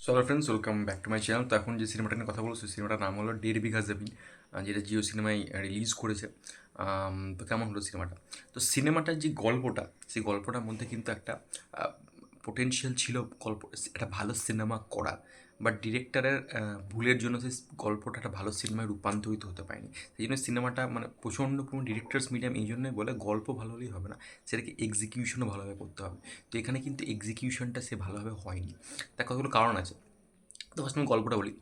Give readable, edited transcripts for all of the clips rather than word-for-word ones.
So hello friends, welcome back to my channel. তো এখন যে সিনেমাটা নিয়ে কথা বলবো সেই সিনেমাটার নাম হলো 1.5 বিঘা জমিন, যেটা জিও সিনেমায় রিলিজ করেছে। তো কেমন হলো সিনেমাটা? তো সিনেমাটার যে গল্পটা, সেই গল্পটার মধ্যে কিন্তু একটা পোটেনশিয়াল ছিল গল্প একটা ভালো সিনেমা করার, বাট ডিরেক্টরের ভুলের জন্য সেই গল্পটা একটা ভালো সিনেমায় রূপান্তরিত হতে পারেনি। সেই জন্য সিনেমাটা মানে প্রচণ্ড কোনো ডিরেক্টরস মিডিয়াম এই জন্যই বলে গল্প ভালো হলেই হবে না, সেটাকে এক্সিকিউশনও ভালোভাবে করতে হবে। তো এখানে কিন্তু এক্সিকিউশনটা সে ভালোভাবে হয়নি। তার কতগুলো কারণ আছে। তো ফার্স্ট আমি গল্পটা বলি।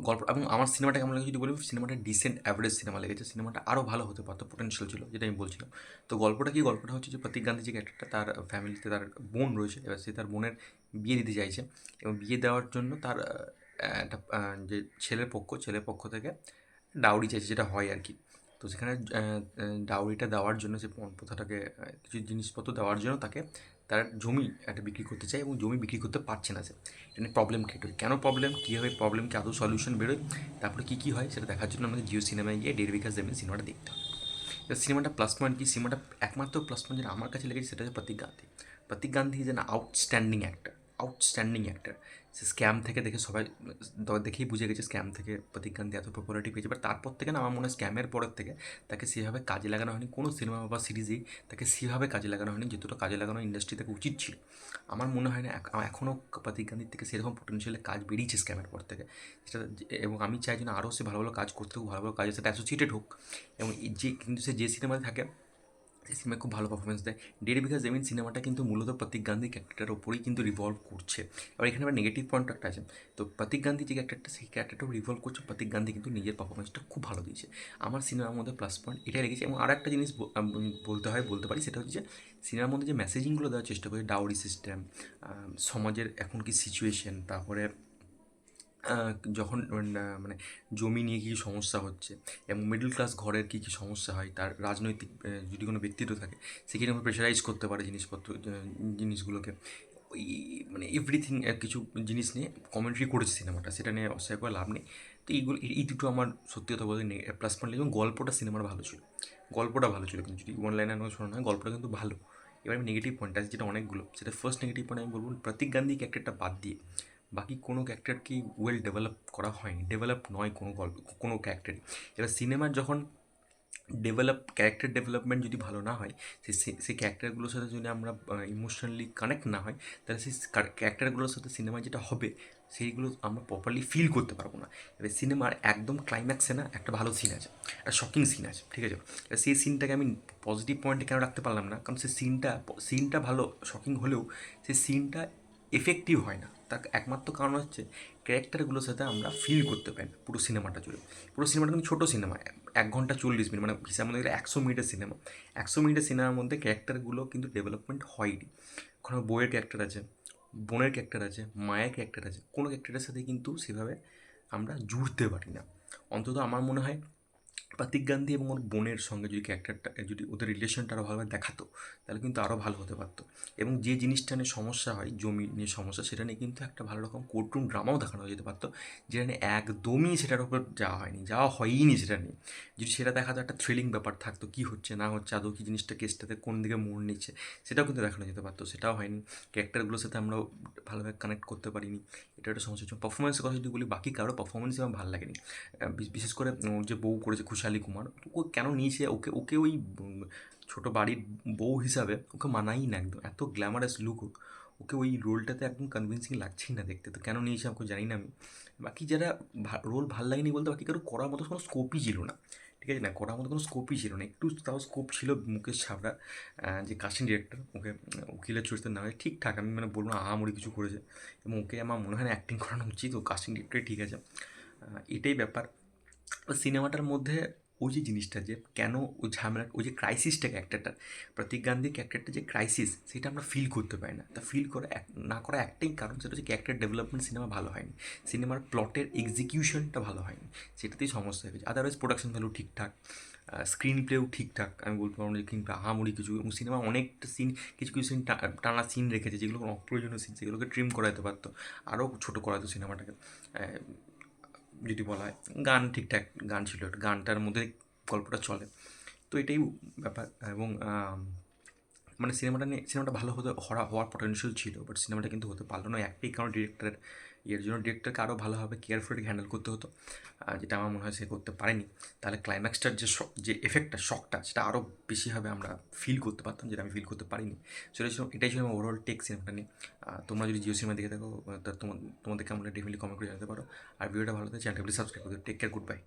গল্প এবং আমার সিনেমাটা কেমন লেগেছে যদি বলি, সিনেমাটা ডিসেন্ট অ্যাভারেজ সিনেমা লেগেছে। সিনেমাটা আরও ভালো হতে পারতো, পোটেনশিয়াল ছিল, যেটা আমি বলছিলাম। তো গল্পটা কি? গল্পটা হচ্ছে যে প্রতীক গান্ধী যে ক্যারেক্টারটা, তার ফ্যামিলিতে তার বোন রয়েছে। এবার সে তার বোনের বিয়ে দিতে চাইছে, এবং বিয়ে দেওয়ার জন্য তার একটা যে ছেলের পক্ষ থেকে ডাউরি চাইছে, যেটা হয় আর কি। তো সেখানে ডাউরিটা দেওয়ার জন্য সে প্রথাটাকে কিছু জিনিসপত্র দেওয়ার জন্য তাকে তার জমি একটা বিক্রি করতে চায়, এবং জমি বিক্রি করতে পারছে না সে। এটা নিয়ে প্রবলেম ক্রিয়েট হয়। কেন প্রবলেম, কীভাবে প্রবলেমকে আদৌ সলিউশন বেরোয়, তারপরে কী কী হয় সেটা দেখার জন্য আমাকে জিও সিনেমায় গিয়ে 1.5 বিঘা জমিন সিনেমাটা দেখতে হবে। এবার সিনেমাটা প্লাস পয়েন্ট কি? সিনেমাটা একমাত্র প্লাস পয়েন্ট যেটা আমার কাছে লেগেছে সেটা হচ্ছে Pratik Gandhi. Pratik Gandhi is an outstanding actor. সে স্ক্যাম থেকে দেখে সবাই দেখেই বুঝে গেছে স্ক্যাম থেকে প্রতীক গান্ধী এত পপুলারিটি পেয়েছে। বাট তারপর থেকে না, আমার মনে হয় স্ক্যামের পরের থেকে তাকে সেভাবে কাজে লাগানো হয়নি কোনো সিনেমা বা সিরিজেই। তাকে সেভাবে কাজে লাগানো হয়নি যতটা কাজে লাগানো ইন্ডাস্ট্রি থেকে উচিত ছিল। আমার মনে হয় না এখনও প্রতীক গান্ধীর থেকে সেরকম পোটেনশিয়ালে কাজ বেরিয়েছে স্ক্যামের পর থেকে। সেটা এবং আমি চাই যেন আরও সে ভালো ভালো কাজ করতে হোক, ভালো ভালো কাজের সাথে অ্যাসোসিয়েটেড হোক। এবং কিন্তু সে যে সিনেমাতে থাকে সেই সিনেমায় খুব ভালো পারফরমেন্স দেয়। 1.5 বিঘা জমিন সিনেমাটা কিন্তু মূলত প্রতীক গান্ধী ক্যারেক্টারের ওপরেই কিন্তু রিভলভ করছে। এবার এখানে আবার নেগেটিভ পয়েন্ট একটা আছে। তো প্রতীক গান্ধী যে ক্যারেক্টারটা, সেই ক্যারেক্টারটাও রিভলভ করছে। প্রতীক গান্ধী কিন্তু নিজের পারফরমেন্সটা খুব ভালো দিয়েছে। আমার সিনেমার মধ্যে প্লাস পয়েন্ট এটাই লেগেছে। এবং আর একটা জিনিস বলতে পারি, সেটা হচ্ছে যে সিনেমার মধ্যে যে মেসেজিংগুলো দেওয়ার চেষ্টা করে, ডাউরি সিস্টেম, সমাজের এখন কি সিচুয়েশন, তারপরে যখন মানে জমি নিয়ে কী কী সমস্যা হচ্ছে, এবং মিডল ক্লাস ঘরের কী কী সমস্যা হয়, তার রাজনৈতিক যদি কোনো ব্যক্তিত্ব থাকে সে কীরকম প্রেশারাইজ করতে পারে জিনিসগুলোকে, ওই মানে এভরিথিং কিছু জিনিস নিয়ে কমেন্ট্রি করেছে সিনেমাটা, সেটা নিয়ে অস্বীকার করে লাভ নেই। তো এই দুটো আমার সত্যি কথা বলতে প্লাস পয়েন্ট। এবং গল্পটা সিনেমার ভালো ছিল কিন্তু যদি ওয়ান লাইনার শোনা হয়, গল্পটা কিন্তু ভালো। এবার আমি নেগেটিভ পয়েন্ট আছে যেটা অনেকগুলো, সেটা ফার্স্ট নেগেটিভ পয়েন্ট আমি বলবো প্রতীক গান্ধী ক্যারেক্টারটা বাদ দিয়ে বাকি কোনো ক্যারেক্টারকেই ওয়েল ডেভেলপ করা হয়নি। ডেভেলপ নয় কোনো গল্প, কোনো ক্যারেক্টারই। এবার সিনেমার যখন ক্যারেক্টার ডেভেলপমেন্ট যদি ভালো না হয়, সেই ক্যারেক্টারগুলোর সাথে যদি আমরা ইমোশনালি কানেক্ট না হয়, তাহলে সেই ক্যারেক্টারগুলোর সাথে সিনেমায় যেটা হবে সেইগুলো আমরা প্রপারলি ফিল করতে পারবো না। এবার সিনেমার একদম ক্লাইম্যাক্সে না একটা ভালো সিন আছে, একটা শকিং সিন আছে, ঠিক আছে? এবার সেই সিনটাকে আমি পজিটিভ পয়েন্টে কেন রাখতে পারলাম না, কারণ সেই সিনটা ভালো, শকিং হলেও সেই সিনটা এফেক্টিভ হয় না। তার একমাত্র কারণ হচ্ছে ক্যারেক্টারগুলোর সাথে আমরা ফিল করতে পারি না পুরো সিনেমাটা জুড়ে। পুরো সিনেমাটা কিন্তু ছোটো সিনেমা, 1 ঘন্টা 40 মিনিট, মানে হিসাব মধ্যে গেলে 100 মিনিটের সিনেমা। 100 মিনিটের সিনেমার মধ্যে ক্যারেক্টারগুলো কিন্তু ডেভেলপমেন্ট হয়নি। ওখানে বউয়ের ক্যারেক্টার আছে, বোনের ক্যারেক্টার আছে, মায়ের ক্যারেক্টার আছে, কোনো ক্যারেক্টারের সাথে কিন্তু সেভাবে আমরা জুড়তে পারি না। অন্তত আমার মনে হয় প্রতীক গান্ধী এবং ওর বোনের সঙ্গে যদি ক্যারেক্টারটা, যদি ওদের রিলেশনটা আরও ভালোভাবে দেখাতো, তাহলে কিন্তু আরও ভালো হতে পারতো। এবং যে জিনিসটা নিয়ে সমস্যা হয়, জমি নিয়ে সমস্যা, সেটা নিয়ে কিন্তু একটা ভালো রকম কোর্টরুম ড্রামাও দেখানো যেতে পারতো, যেটা নিয়ে একদমই সেটার উপর যাওয়া হয়নি সেটা নিয়ে। যদি সেটা দেখাতো, একটা থ্রিলিং ব্যাপার থাকতো, কী হচ্ছে না হচ্ছে, আদৌ কি জিনিসটা, কেসটাতে কোন দিকে মোড় নিচ্ছে, সেটাও কিন্তু দেখানো যেতে পারতো। সেটাও হয়নি। ক্যারেক্টারগুলোর সাথে আমরাও ভালোভাবে কানেক্ট করতে পারিনি। এটা একটা সমস্যা হচ্ছে। পারফরমেন্সের কথা যদি বলি, বাকি কারো পারফরমেন্সই আমার ভালো লাগেনি। বিশেষ করে ওর যে বউ করেছে খুশালি কুমার, ও কেন নিয়েছে ওকে? ওকে ওই ছোটো বাড়ির বউ হিসাবে ওকে মানাই না একদম। এত গ্ল্যামারাস লুক ওকে ওই রোলটাতে একদম কনভিন্সিং লাগছেই না দেখতে। তো কেন নিয়েছে আমাকে জানি না আমি। বাকি যারা রোল ভাল লাগেনি বলতে, বাকি কারো করার মতো কোনো স্কোপই ছিল না, ঠিক আছে? না, করার মতো কোনো স্কোপই ছিল না। একটু তাও স্কোপ ছিল মুকেশ ছাবড়া, যে কাস্টিং ডিরেক্টর, ওকে উকিলের চরিত্রের নামে ঠিকঠাক, আমি মানে বলবো না আহামরি কিছু করেছে, এবং ওকে আমার মনে হয় না অ্যাক্টিং করানো উচিত, ও কাস্টিং ডিরেক্টরই ঠিক আছে। এটাই ব্যাপার। সিনেমাটার মধ্যে ওই যে জিনিসটা, যে কেন ওই ঝামেলা, ওই যে ক্রাইসিসটা ক্যারেক্টারটার, প্রতীক গান্ধীর ক্যারেক্টারটা যে ক্রাইসিস, সেটা আমরা ফিল করতে পারি না। তা ফিল করে না করা একটাই কারণ, সেটা হচ্ছে ক্যারেক্টার ডেভেলপমেন্ট সিনেমা ভালো হয়নি, সিনেমার প্লটের এক্সিকিউশনটা ভালো হয়নি, সেটাতেই সমস্যা হয়ে গেছে। আদারওয়াইজ প্রোডাকশন ভ্যালু ঠিকঠাক, স্ক্রিন প্লেও ঠিকঠাক, আমি বলতে পারবো না যে কিন্তু আহামরি কিছু। এবং সিনেমা অনেকটা সিন, কিছু কিছু সিন টানা সিন রেখেছে, যেগুলো কোনো অপ্রয়োজনীয় সিন, সেগুলোকে ট্রিম করা যেতে পারতো, আরও ছোটো করা যেত সিনেমাটাকে। যদি বলা হয় গান ঠিকঠাক গান ছিল, একটা গানটার মধ্যে গল্পটা চলে। তো এটাই ব্যাপার। এবং মানে সিনেমাটা ভালো হওয়ার পটেনশিয়াল ছিল, বাট সিনেমাটা কিন্তু হতে পারলো না একটাই কারণ, ডিরেক্টরের এর জন্য ডিরেক্টরকে আরও ভালোভাবে কেয়ারফুলি হ্যান্ডেল করতে হতো, যেটা আমার মনে হয় সে করতে পারেনি। তাহলে ক্লাইম্যাক্সটার যে এফেক্টটা, শকটা, সেটা আরও বেশিভাবে আমরা ফিল করতে পারতাম, যেটা আমি ফিল করতে পারিনি। সেটা ছিল, এটাই ছিল আমার ওভারঅল টেক সিনেমাটা নিয়ে। তোমরা যদি জিও সিনেমা দেখে থাকো, তা তোমাদের কেমন ডেফিনেটলি কমেন্ট করে জানাতে পারো। আর ভিডিওটা ভালো লাগে, চ্যানেলটা সাবস্ক্রাইব করতে। Take care, good by.